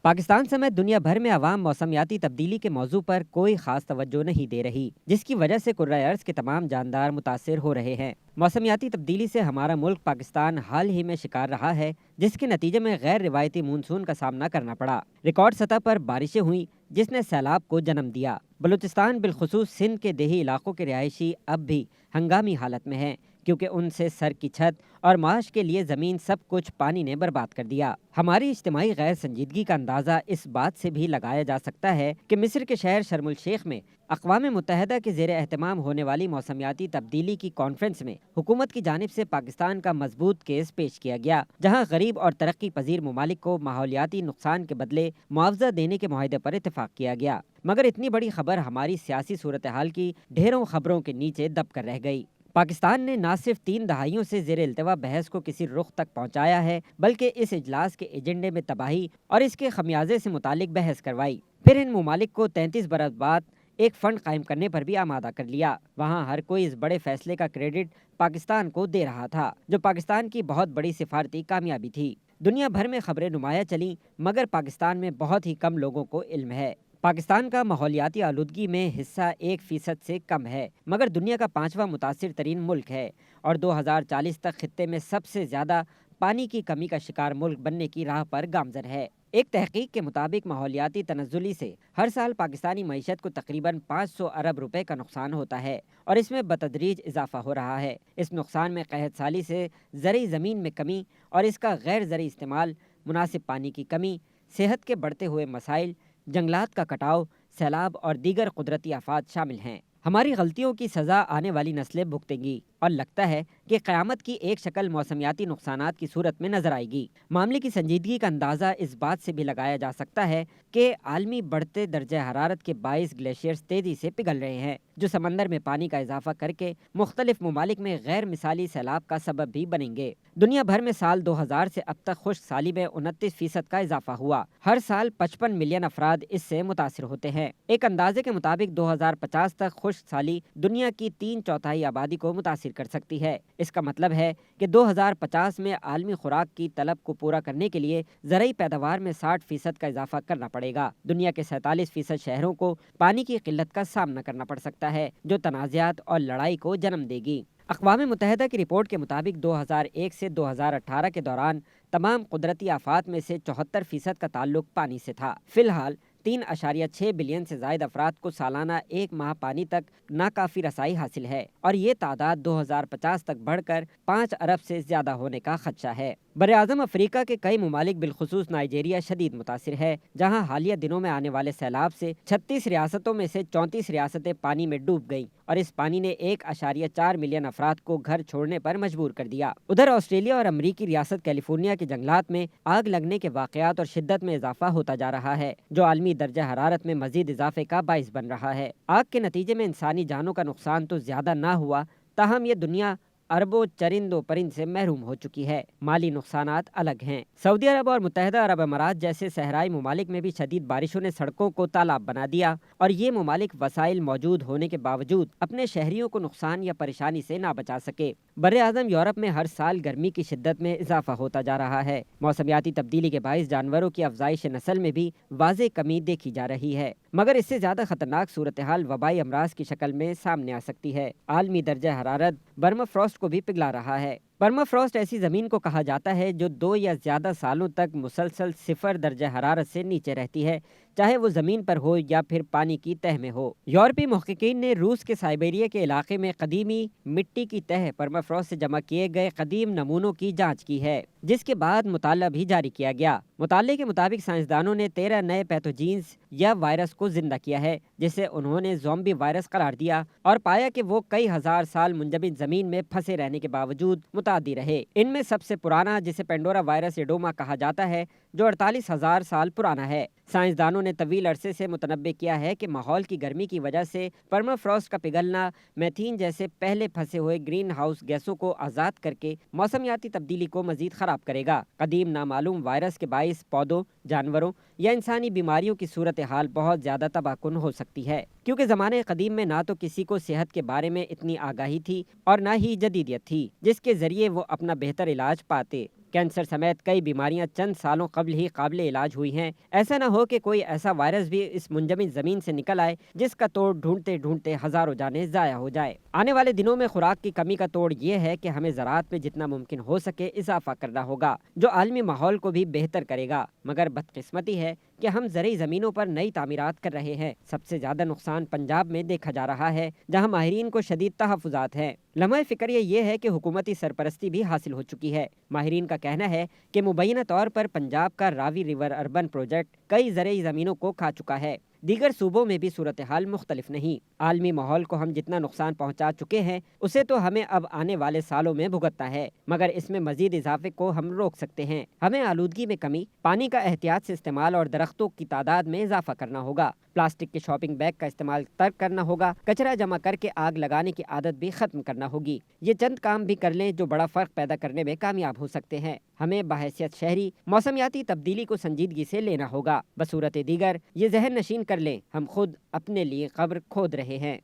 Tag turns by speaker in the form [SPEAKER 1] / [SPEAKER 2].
[SPEAKER 1] پاکستان سمیت دنیا بھر میں عوام موسمیاتی تبدیلی کے موضوع پر کوئی خاص توجہ نہیں دے رہی، جس کی وجہ سے کرۂ ارض کے تمام جاندار متاثر ہو رہے ہیں۔ موسمیاتی تبدیلی سے ہمارا ملک پاکستان حال ہی میں شکار رہا ہے، جس کے نتیجے میں غیر روایتی مونسون کا سامنا کرنا پڑا۔ ریکارڈ سطح پر بارشیں ہوئیں، جس نے سیلاب کو جنم دیا۔ بلوچستان بالخصوص سندھ کے دیہی علاقوں کے رہائشی اب بھی ہنگامی حالت میں ہیں، کیونکہ ان سے سر کی چھت اور معاش کے لیے زمین سب کچھ پانی نے برباد کر دیا۔ ہماری اجتماعی غیر سنجیدگی کا اندازہ اس بات سے بھی لگایا جا سکتا ہے کہ مصر کے شہر شرم الشیخ میں اقوام متحدہ کے زیر اہتمام ہونے والی موسمیاتی تبدیلی کی کانفرنس میں حکومت کی جانب سے پاکستان کا مضبوط کیس پیش کیا گیا، جہاں غریب اور ترقی پذیر ممالک کو ماحولیاتی نقصان کے بدلے معاوضہ دینے کے معاہدے پر اتفاق کیا گیا۔ مگر اتنی بڑی خبر ہماری سیاسی صورتحال کی ڈھیروں خبروں کے نیچے دب کر رہ گئی۔ پاکستان نے نہ صرف 3 دہائیوں سے زیر التوا بحث کو کسی رخ تک پہنچایا ہے، بلکہ اس اجلاس کے ایجنڈے میں تباہی اور اس کے خمیازے سے متعلق بحث کروائی، پھر ان ممالک کو 33 برس بعد ایک فنڈ قائم کرنے پر بھی آمادہ کر لیا۔ وہاں ہر کوئی اس بڑے فیصلے کا کریڈٹ پاکستان کو دے رہا تھا، جو پاکستان کی بہت بڑی سفارتی کامیابی تھی۔ دنیا بھر میں خبریں نمایاں چلیں، مگر پاکستان میں بہت ہی کم لوگوں کو علم ہے۔ پاکستان کا ماحولیاتی آلودگی میں حصہ 1% سے کم ہے، مگر دنیا کا 5واں متاثر ترین ملک ہے اور 2040 تک خطے میں سب سے زیادہ پانی کی کمی کا شکار ملک بننے کی راہ پر گامزن ہے۔ ایک تحقیق کے مطابق ماحولیاتی تنزلی سے ہر سال پاکستانی معیشت کو تقریباً 500 ارب روپے کا نقصان ہوتا ہے اور اس میں بتدریج اضافہ ہو رہا ہے۔ اس نقصان میں قحط سالی سے زرعی زمین میں کمی اور اس کا غیر زرعی استعمال، مناسب پانی کی کمی، صحت کے بڑھتے ہوئے مسائل، جنگلات کا کٹاؤ، سیلاب اور دیگر قدرتی آفات شامل ہیں۔ ہماری غلطیوں کی سزا آنے والی نسلیں بھگتیں گی اور لگتا ہے کہ قیامت کی ایک شکل موسمیاتی نقصانات کی صورت میں نظر آئے گی۔ معاملے کی سنجیدگی کا اندازہ اس بات سے بھی لگایا جا سکتا ہے کہ عالمی بڑھتے درجہ حرارت کے باعث گلیشیئرز تیزی سے پگھل رہے ہیں، جو سمندر میں پانی کا اضافہ کر کے مختلف ممالک میں غیر مثالی سیلاب کا سبب بھی بنیں گے۔ دنیا بھر میں سال 2000 سے اب تک خشک سالی میں 29% کا اضافہ ہوا۔ ہر سال 55 ملین افراد اس سے متاثر ہوتے ہیں۔ ایک اندازے کے مطابق 2050 تک خشک سالی دنیا کی 3/4 آبادی کو متاثر کر سکتی ہے۔ اس کا مطلب ہے کہ 2050 میں عالمی خوراک کی طلب کو پورا کرنے کے لیے زرعی پیداوار میں 60% کا اضافہ کرنا پڑے گا۔ دنیا کے 47% شہروں کو پانی کی قلت کا سامنا کرنا پڑ سکتا ہے، جو تنازعات اور لڑائی کو جنم دے گی۔ اقوام متحدہ کی رپورٹ کے مطابق 2001 سے 2018 کے دوران تمام قدرتی آفات میں سے 74% کا تعلق پانی سے تھا۔ فی الحال 3.6 بلین سے زائد افراد کو سالانہ 1 ماہ پانی تک ناکافی رسائی حاصل ہے اور یہ تعداد 2050 تک بڑھ کر 5 ارب سے زیادہ ہونے کا خدشہ ہے۔ براعظم افریقہ کے کئی ممالک بالخصوص نائجیریا شدید متاثر ہے، جہاں حالیہ دنوں میں آنے والے سیلاب سے 36 ریاستوں میں سے 34 ریاستیں پانی میں ڈوب گئیں اور اس پانی نے 1.4 ملین افراد کو گھر چھوڑنے پر مجبور کر دیا۔ ادھر آسٹریلیا اور امریکی ریاست کیلیفورنیا کے جنگلات میں آگ لگنے کے واقعات اور شدت میں اضافہ ہوتا جا رہا ہے، جو عالمی درجہ حرارت میں مزید اضافے کا باعث بن رہا ہے۔ آگ کے نتیجے میں انسانی جانوں کا نقصان تو زیادہ نہ ہوا، تاہم یہ دنیا اربوں چرند و پرند سے محروم ہو چکی ہے۔ مالی نقصانات الگ ہیں۔ سعودی عرب اور متحدہ عرب امارات جیسے صحرائی ممالک میں بھی شدید بارشوں نے سڑکوں کو تالاب بنا دیا اور یہ ممالک وسائل موجود ہونے کے باوجود اپنے شہریوں کو نقصان یا پریشانی سے نہ بچا سکے۔ براعظم یورپ میں ہر سال گرمی کی شدت میں اضافہ ہوتا جا رہا ہے۔ موسمیاتی تبدیلی کے باعث جانوروں کی افزائش نسل میں بھی واضح کمی دیکھی جا رہی ہے، مگر اس سے زیادہ خطرناک صورتحال وبائی امراض کی شکل میں سامنے آ سکتی ہے۔ عالمی درجہ حرارت برمافراسٹ کو بھی پگھلا رہا ہے۔ برمافراسٹ ایسی زمین کو کہا جاتا ہے جو 2 یا زیادہ سالوں تک مسلسل 0 درجہ حرارت سے نیچے رہتی ہے، چاہے وہ زمین پر ہو یا پھر پانی کی تہ میں ہو۔ یورپی محققین نے روس کے سائبیریا کے علاقے میں قدیمی مٹی کی تہ پرمافراسٹ سے جمع کیے گئے قدیم نمونوں کی جانچ کی ہے، جس کے بعد مطالعہ بھی جاری کیا گیا۔ مطالعے کے مطابق سائنسدانوں نے 13 نئے پیتھوجینز یا وائرس کو زندہ کیا ہے، جسے انہوں نے زومبی وائرس قرار دیا اور پایا کہ وہ کئی ہزار سال منجمد زمین میں پھنسے رہنے کے باوجود متعدی رہے۔ ان میں سب سے پرانا، جسے پینڈورا وائرس ایڈوما کہا جاتا ہے، جو 48,000 سال پرانا ہے۔ سائنسدانوں نے طویل عرصے سے متنبع کیا ہے کہ ماحول کی گرمی کی وجہ سے پرمافراسٹ کا پگھلنا میتھین جیسے پہلے پھنسے ہوئے گرین ہاؤس گیسوں کو آزاد کر کے موسمیاتی تبدیلی کو مزید خراب کرے گا۔ قدیم نامعلوم وائرس کے باعث پودوں، جانوروں یا انسانی بیماریوں کی صورتحال بہت زیادہ تباہ کن ہو سکتی ہے، کیونکہ زمانے قدیم میں نہ تو کسی کو صحت کے بارے میں اتنی آگاہی تھی اور نہ ہی جدیدیت تھی جس کے ذریعے وہ اپنا بہتر علاج پاتے۔ کینسر سمیت کئی بیماریاں چند سالوں قبل ہی قابل علاج ہوئی ہیں۔ ایسا نہ ہو کہ کوئی ایسا وائرس بھی اس منجمد زمین سے نکل آئے جس کا توڑ ڈھونڈتے ڈھونڈتے ہزاروں جانیں ضائع ہو جائے۔ آنے والے دنوں میں خوراک کی کمی کا توڑ یہ ہے کہ ہمیں زراعت میں جتنا ممکن ہو سکے اضافہ کرنا ہوگا، جو عالمی ماحول کو بھی بہتر کرے گا، مگر بدقسمتی ہے کہ ہم زرعی زمینوں پر نئی تعمیرات کر رہے ہیں۔ سب سے زیادہ نقصان پنجاب میں دیکھا جا رہا ہے، جہاں ماہرین کو شدید تحفظات ہیں۔ لمحہ فکر یہ ہے کہ حکومتی سرپرستی بھی حاصل ہو چکی ہے۔ ماہرین کا کہنا ہے کہ مبینہ طور پر پنجاب کا راوی ریور اربن پروجیکٹ کئی زرعی زمینوں کو کھا چکا ہے۔ دیگر صوبوں میں بھی صورتحال مختلف نہیں۔ عالمی ماحول کو ہم جتنا نقصان پہنچا چکے ہیں اسے تو ہمیں اب آنے والے سالوں میں بھگتنا ہے، مگر اس میں مزید اضافے کو ہم روک سکتے ہیں۔ ہمیں آلودگی میں کمی، پانی کا احتیاط سے استعمال اور درختوں کی تعداد میں اضافہ کرنا ہوگا۔ پلاسٹک کے شاپنگ بیگ کا استعمال ترک کرنا ہوگا۔ کچرا جمع کر کے آگ لگانے کی عادت بھی ختم کرنا ہوگی۔ یہ چند کام بھی کر لیں جو بڑا فرق پیدا کرنے میں کامیاب ہو سکتے ہیں۔ ہمیں بحیثیت شہری موسمیاتی تبدیلی کو سنجیدگی سے لینا ہوگا۔ بصورت دیگر یہ ذہن نشین کر لیں ہم خود اپنے لیے قبر کھود رہے ہیں۔